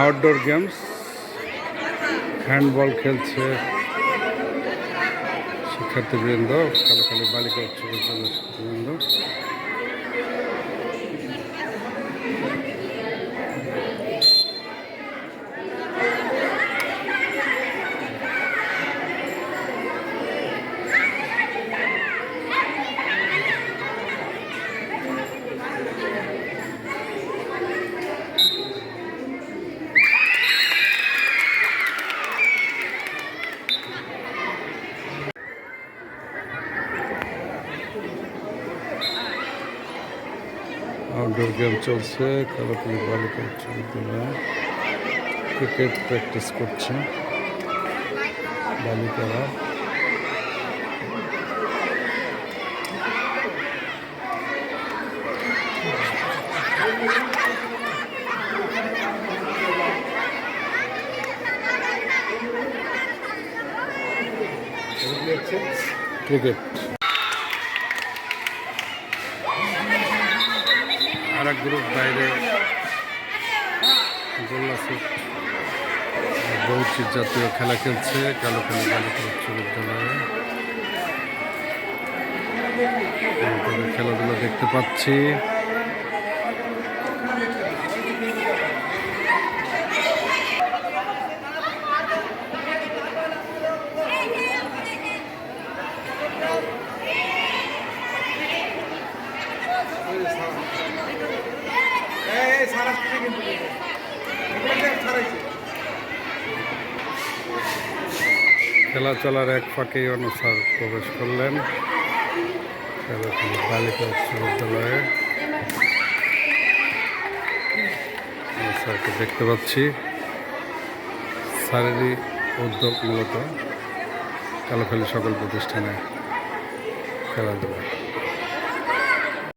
Outdoor games, handball খেলছে শিক্ষার্থীবৃন্দ, কালুখালী বালিকা উচ্চ বিদ্যালয়ের শিক্ষার্থীবৃন্দ। আউটডোর গেম চলছে কালুখালী বালিকা উচ্চ বিদ্যালয়ে। ক্রিকেট প্র্যাকটিস করছে বালিকারা। ক্রিকেট আর এক গ্রুপ বাইরে গোল্লাছুট বৌচির জাতীয় খেলা খেলছে কালুখালী বালিকা উচ্চ বিদ্যালয়ে। খেলাধুলা দেখতে পাচ্ছি। খেলা চলার এক ফাঁকেই অনুসার প্রবেশ করলেন কালুখালী বালিকা উচ্চ বিদ্যালয়ে। স্যারকে দেখতে পাচ্ছি। স্যারেরই উদ্যোগ মূলত কালুখালী সকল প্রতিষ্ঠানে খেলাধুলা।